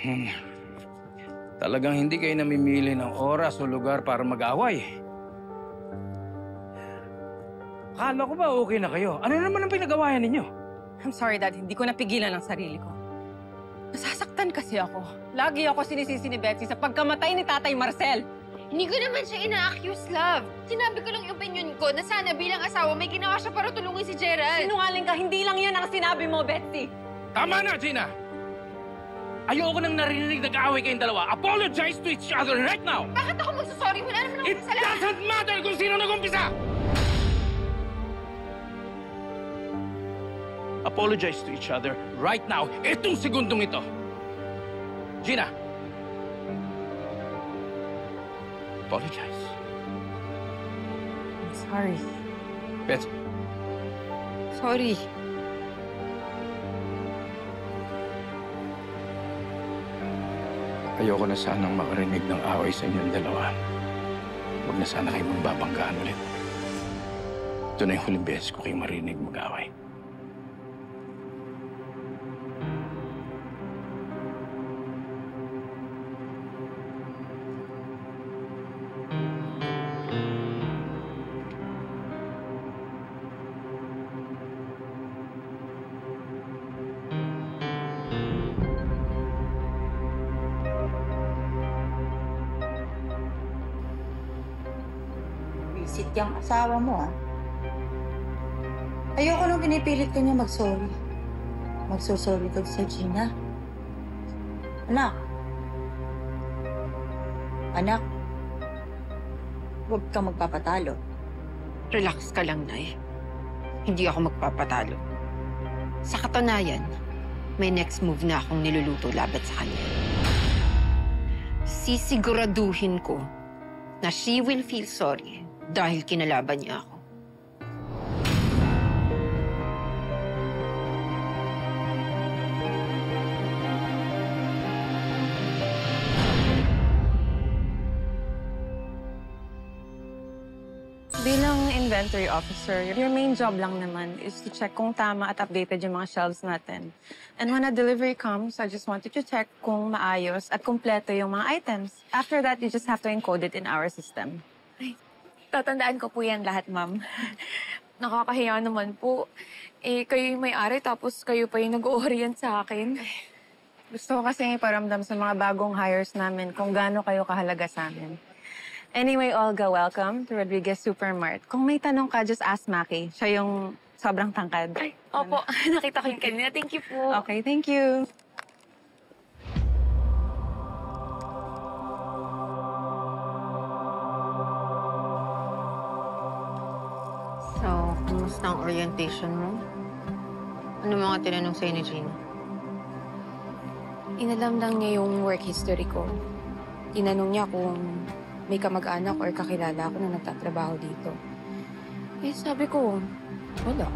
Hmm. Talagang hindi kayo namimili ng oras o lugar para mag-away. Akala ko ba okay na kayo? Ano naman ang pinag-awayan ninyo? I'm sorry, Dad. Hindi ko napigilan ang sarili ko. Nasasaktan kasi ako. Lagi ako sinisisi ni Betsy sa pagkamatay ni Tatay Marcel. Hindi ko naman siya ina-accuse, love. Sinabi ko lang yung opinion ko na sana bilang asawa may ginawa siya para tulungin si Gerald. Sinungaling ka, hindi lang yan ang sinabi mo, Betsy. Tama na, Gina! Ayoko nang narinig nag-aaway kayong dalawa. Apologize to each other right now! Bakit ako magsasorry? Wala naman akong It kasalanan. doesn't matter kung sino nag-umpisa! Apologize to each other right now. Itong segundong ito. Gina! Apologize. I'm sorry. Betsy. Sorry. Ayoko na sanang makarinig ng away sa inyong dalawa. Huwag na sana kayo magbabanggaan ulit. Ito na yung huling beses ko kayo marinig mag-away. Visit yung asawa mo, ah. Ayoko nung pinipilit ka niya mag-sorry. Magsusorry ka sa Gina. Anak. Anak. Huwag kang magpapatalo. Relax ka lang, Nay. Hindi ako magpapatalo. Sa katunayan, may next move na akong niluluto laban sa kanya. Sisiguraduhin ko na she will feel sorry dahil kinalaban niya ako. Bilang inventory officer, your main job lang naman is to check kung tama at updated yung mga shelves natin. And when a delivery comes, I just wanted to check kung maayos at kumpleto yung mga items. After that, you just have to encode it in our system. Ay, tatandaan ko po yan lahat, ma'am. Nakakahiya naman po. Eh, kayo yung may-ari, tapos kayo pa yung nag-o-orient sa akin. Gusto ko kasi iparamdam sa mga bagong hires namin kung gaano kayo kahalaga sa amin. Anyway, Olga, welcome to Rodriguez Supermart. Kung may tanong ka, just ask Maki. Siya yung sobrang tangkad. Ay, opo. Nakita ko yung kanina. Thank you po. Okay, thank you. So, kumusta ang orientation mo? Ano mga tinanong sa'yo ni Gina? Inalam lang niya yung work history ko. Tinanong niya kung may kamag-anak or kakilala ako na nagtatrabaho dito. Eh, sabi ko, wala.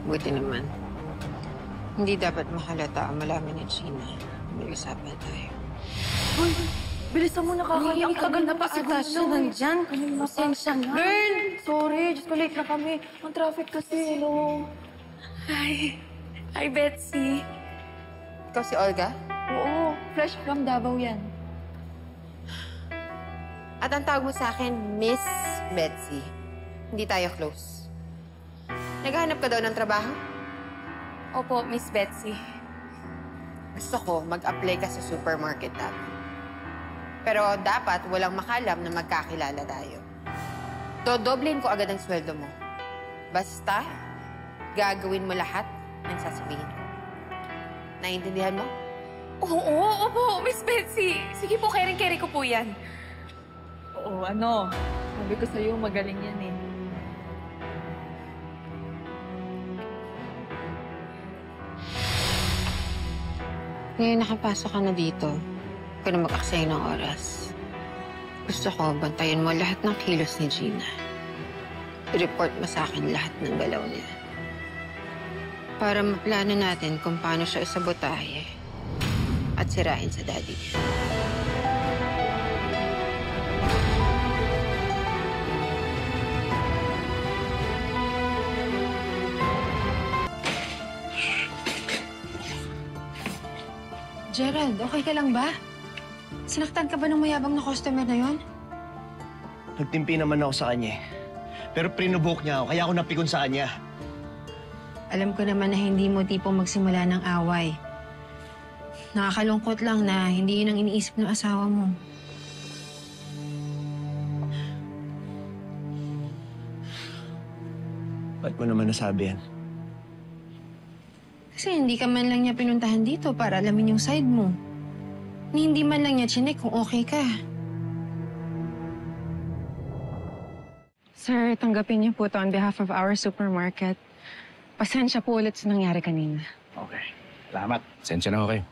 Buti naman. Hindi dapat mahalata ang malaman ni Gina. May usapan tayo. Uy, bilisan mo, nakakahiyak. Tagal na pa ata siya nandyan. Pasensya na. Girl! Sorry, just ko late na kami. Ang traffic kasi, hello. Hi. Hi, Betsy. Ikaw si Olga? Oo, fresh from Davao yan. At ang tawag mo sa akin, Miss Betsy. Hindi tayo close. Naghahanap ka daw ng trabaho? Opo, Miss Betsy. Gusto ko mag-apply ka sa supermarket namin. Pero dapat walang makalam na magkakilala tayo. Dodoblein ko agad ang sweldo mo. Basta, gagawin mo lahat ng sasabihin ko. Naiintindihan mo? Oo, opo, Miss Betsy. Sige po, kering-keri ko po yan. Oo, ano? Sabi ko sa'yo, magaling yan eh. Ngayon nakapasok ka na dito. Huwag ka na mag-aksaya ng oras. Gusto ko, bantayan mo lahat ng kilos ni Gina. I-report mo sa akin lahat ng galaw niya. Para maplano natin kung paano siya isabotahe at sirain sa daddy niya. Gerald, okay ka lang ba? Sinaktan ka ba ng mayabang na customer na yon? Nagtimpi naman ako sa kanya eh. Pero prinubok niya ako, kaya ako napikon sa kanya. Alam ko naman na hindi mo tipong magsimula ng away. Nakakalungkot lang na hindi yun ang iniisip ng asawa mo. Ba't mo naman nasabi yan? Kasi hindi ka man lang niya pinuntahan dito para alamin yung side mo. Ni hindi man lang niya chinek kung okay ka. Sir, tanggapin niyo po ito on behalf of our supermarket. Pasensya po ulit sa nangyari kanina. Okay. Salamat. Sensya na okay.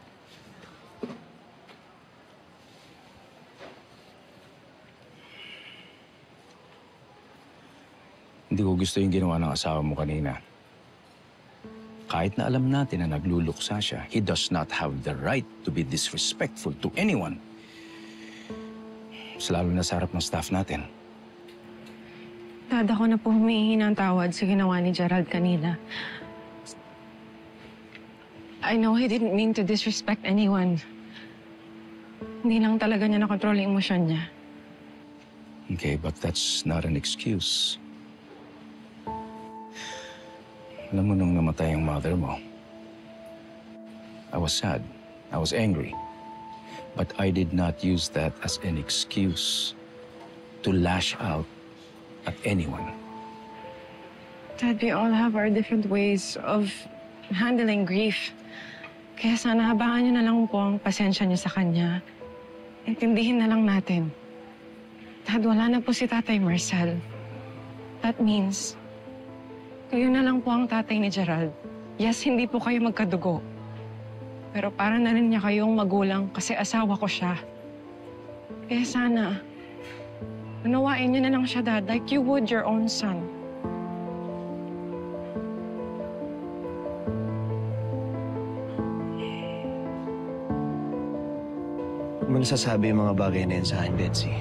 Hindi ko gusto yung ginawa ng asawa mo kanina. Kahit na alam natin na nagluluksa siya, he does not have the right to be disrespectful to anyone. Mas lalo na sa harap ng staff natin. Dad, ako na po humihingi ng tawad sa ginawa ni Gerald kanina. I know he didn't mean to disrespect anyone. Hindi lang talaga niya nakontrol yung emosyon niya. Okay, but that's not an excuse. Alam mo, nung namatay ang mother mo, I was sad. I was angry. But I did not use that as an excuse to lash out at anyone. Dad, we all have our different ways of handling grief. Kaya sana habangan niyo na lang po ang pasensya niyo sa kanya. Intindihin na lang natin. Dad, wala na po si Tatay Marcel. That means kayo na lang po ang tatay ni Gerald. Yes, hindi po kayo magkadugo. Pero para na rin niya kayong magulang kasi asawa ko siya. Kaya sana, unawain niyo na lang siya, Dad, like you would your own son. Huwag mo nasasabi yung mga bagay na yan sa akin, Betsy.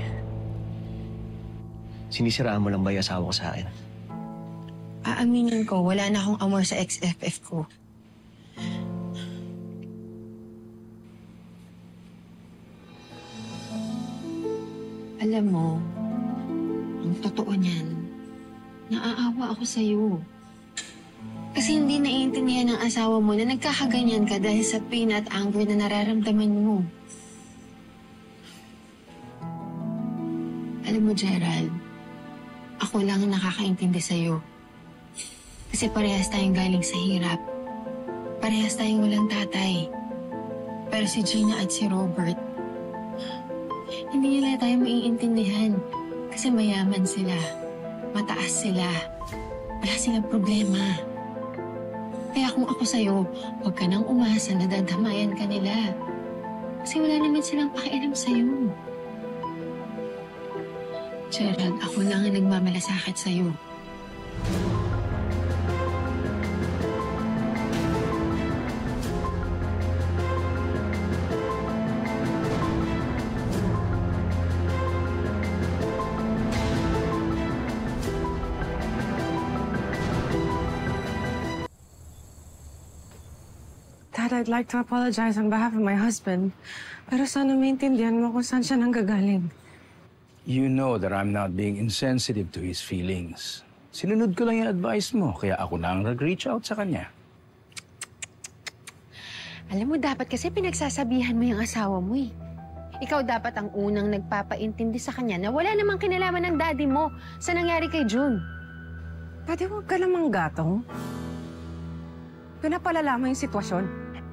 Sinisiraan mo lang ba yung asawa ko sa akin? Aaminin ko, wala na akong amor sa ex-FF ko. Alam mo, ang totoo niyan, naaawa ako sa'yo. Kasi hindi naiintindihan ng asawa mo na nagkakaganyan ka dahil sa pain at anger na nararamdaman mo. Alam mo, Gerald, ako lang ang nakakaintindi sa'yo. Kasi parehas tayong galing sa hirap. Parehas tayong walang tatay. Pero si Gina at si Robert, hindi nila tayo maiintindihan. Kasi mayaman sila. Mataas sila. Wala silang problema. Kaya kung ako sa'yo, huwag ka nang umasa na dadamayan ka nila. Kasi wala naman silang pakialam sa'yo. Gerald, ako lang ang nagmamalasakit sa'yo. Dad, I'd like to apologize on behalf of my husband. Pero sana maintindihan mo kung saan siya nanggagaling. You know that I'm not being insensitive to his feelings. Sinunod ko lang yung advice mo, kaya ako na ang nag-reach out sa kanya. Alam mo, dapat kasi pinagsasabihan mo yung asawa mo eh. Ikaw dapat ang unang nagpapaintindi sa kanya na wala namang kinalaman ng daddy mo sa nangyari kay June. Pwede huwag ka namang gatong. Pinapalala mo yung sitwasyon.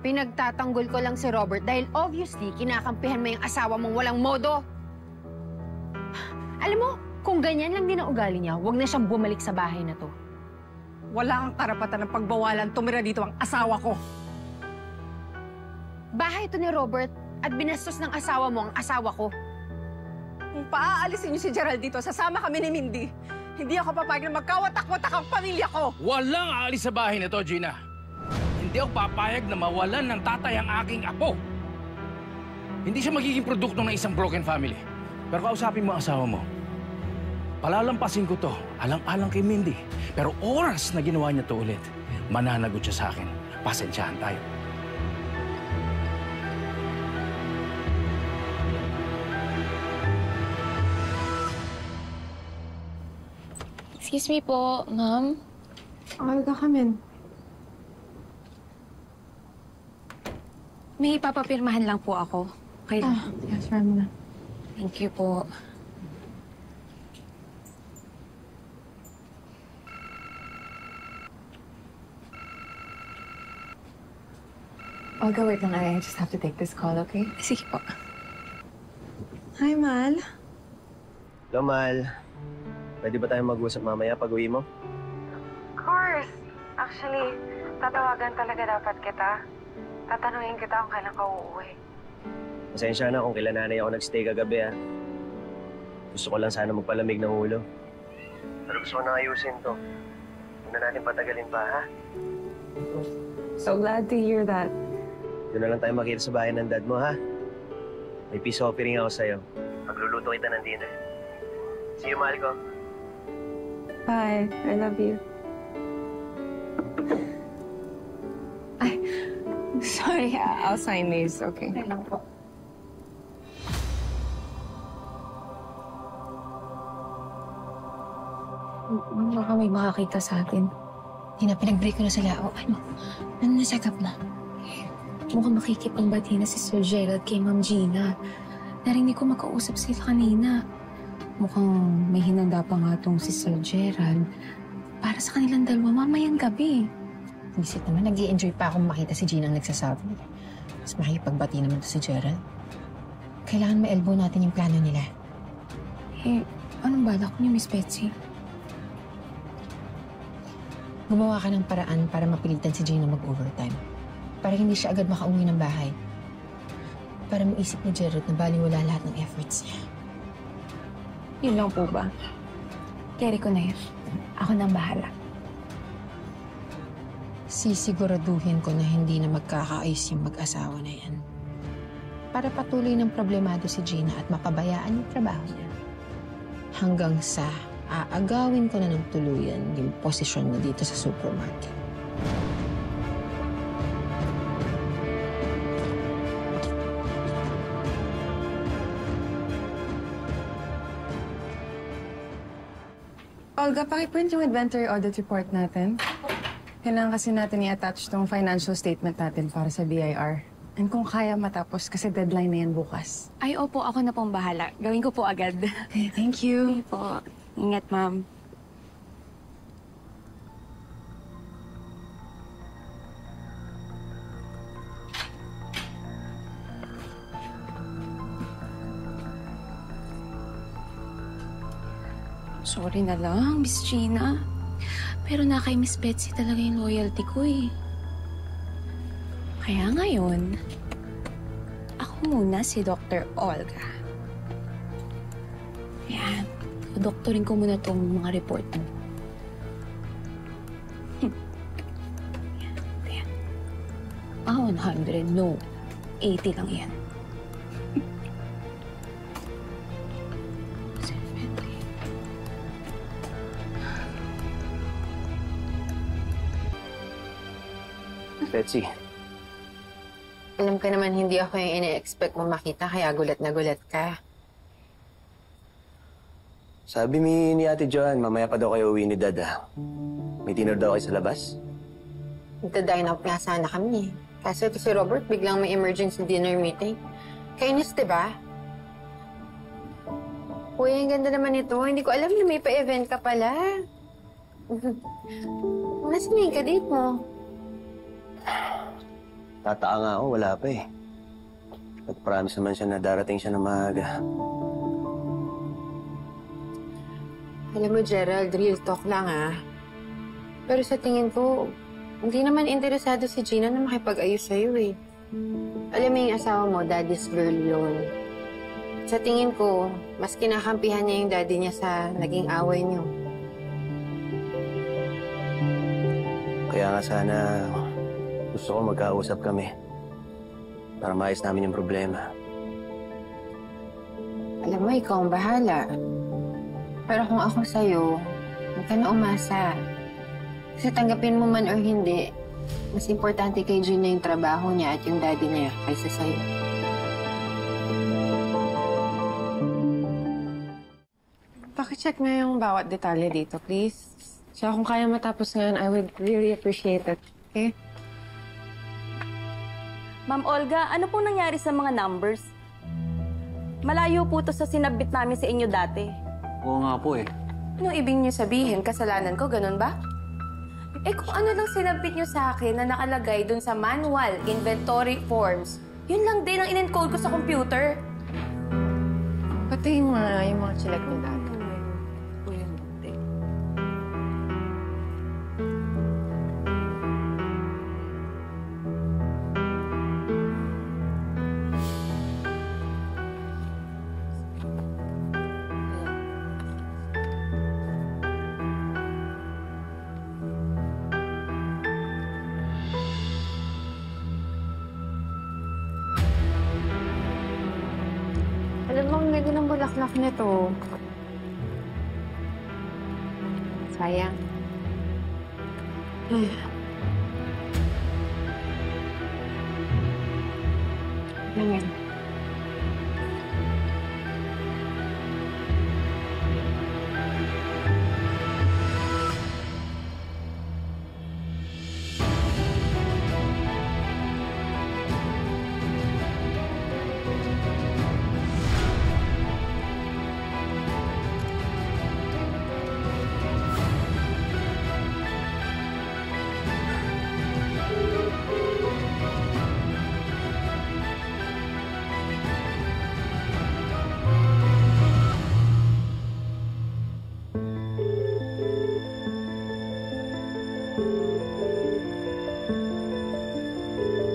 Pinagtatanggol ko lang si Robert dahil obviously kinakampihan mo yung asawa mong walang modo. Alam mo, kung ganyan lang din ang ugali niya, huwag na siyang bumalik sa bahay na to. Wala kang karapatan ng pagbawalan tumira dito ang asawa ko. Bahay to ni Robert at binastos ng asawa mo ang asawa ko. Kung paaalisin niyo si Gerald dito, sasama kami ni Mindy. Hindi ako papayag na magkawatak-watak ang pamilya ko. Walang aalis sa bahay na to, Gina. Hindi ako papayag na mawalan ng tatay ang aking apo. Hindi siya magiging produkto ng isang broken family. Pero kausapin mo ang asawa mo. Palalampasin ko to, alang-alang kay Mindy. Pero oras na ginawa niya to ulit, mananagot siya sa akin. Pasensyahan tayo. Excuse me po, ma'am. Olga, come in. May papapirmahan lang po ako. Okay lang. Yes, ma'am. Thank you po. Olga, wait lang. I just have to take this call, okay? Sige po. Hi, Mal. Hello, Mal. Pwede ba tayong mag-usap mamaya pag uwi mo? Of course. Actually, tatawagan talaga dapat kita. Tatanungin kita kung kailan ka uuwi. Pasensya na kung kailan nanay ako nag-stay kagabi, ha. Gusto ko lang sana magpalamig ng ulo. Pero gusto ko na ayusin to. Huwag na natin patagalin pa, ha? So glad to hear that. Doon na lang tayo makita sa bahay ng dad mo, ha? May peace offering ako sa'yo. Pagluluto kita ng dinner. See you, mahal ko. Bye. I love you. Ay, sorry. I'll sign these, okay? Okay lang po. Baka may makakita sa atin. Hindi na, pinag-break ko na sila. O, ano nasagap na? Mukhang makikipagbati na si Sir Gerald kay Ma'am Gina. Narinig ko makausap sila kanina. Mukhang may hinanda pa nga tong si Sir Gerald para sa kanilang dalawa mamayang gabi. Visit naman, nag-i-enjoy pa akong makita si Gina ang nagsasabi. Mas makikipagbati naman to si Gerald. Kailangan ma-elbow natin yung plano nila. Eh, anong balak niyo, Miss Betsy? Gumawa ka ng paraan para mapilitan si Gina mag-overtime. Para hindi siya agad makauwi ng bahay. Para maisip ni Gerald na baliwala lahat ng efforts niya. Yun lang po ba? Carry ko na yun. Ako nang bahala. Sisiguraduhin ko na hindi na magkakaayos yung mag-asawa na yan. Para patuloy ng problemado si Gina at mapabayaan yung trabaho niya. Hanggang sa aagawin ko na ng tuluyan yung posisyon niya dito sa supermarket. Olga, pakiprint yung inventory audit report natin. Kailangan kasi natin i-attach tong financial statement natin para sa BIR. And kung kaya matapos, kasi deadline na yan bukas. Ay, opo. Ako na pong bahala. Gawin ko po agad. Okay, thank you. Sige po. Ingat, ma'am. Sorry na lang, Miss Gina. Pero na kay Miss Betsy talaga yung loyalty ko eh. Kaya ngayon, ako muna si Dr. Olga. Ayan. Doktorin ko muna itong mga report mo. Ayan. 100. No. 80 lang yan. 70. Betsy, Alam ka naman hindi ako yung ina-expect mo makita, kaya gulat na gulat ka. sabi ni Ate Joan, mamaya pa daw kayo uwi ni Dad, ha? May dinner daw kayo sa labas? Nagda-dine out nga sana kami. Kaso ito si Robert, biglang may emergency dinner meeting. Kainis, diba? Uy, ang ganda naman ito. Hindi ko alam na may pa-event ka pala. Nasaan yung ka-date mo? Tataka nga ako, wala pa eh. Nag-promise naman siya na darating siya ng maaga. Alam mo, Gerald, real talk lang ah. Pero sa tingin ko, hindi naman interesado si Gina na makipag-ayos sa'yo eh. Alam mo yung asawa mo, daddy's girl yun. Sa tingin ko, mas kinakampihan niya yung daddy niya sa naging away niyo. Kaya nga sana gusto ko magkausap kami para maayos namin yung problema. Alam mo, ikaw ang bahala. Pero kung ako sa'yo, huwag ka na umasa. Kasi tanggapin mo man or hindi, mas importante kay Gina yung trabaho niya at yung daddy niya kaysa sa'yo. Bakit check mo yung bawat detalye dito, please. Tsaka kung kaya matapos ngayon, I would really appreciate it. Okay? Ma'am Olga, ano pong nangyari sa mga numbers? Malayo po to sa sinabit namin sa inyo dati. Oo nga po eh. Anong ibig niyo sabihin? Kasalanan ko, ganun ba? Eh kung ano lang sinabit niyo sa akin na nakalagay dun sa manual, inventory forms, yun lang din ang in-encode ko sa computer. Patayin mo na yung mga chilag mo dati. Alam mo, ang ganda ng bulaklak nito. Sayang. Ano yan?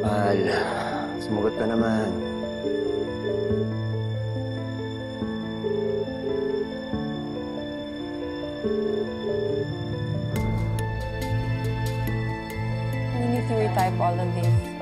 Mahal, sumagot ka naman. We need to retype all of these.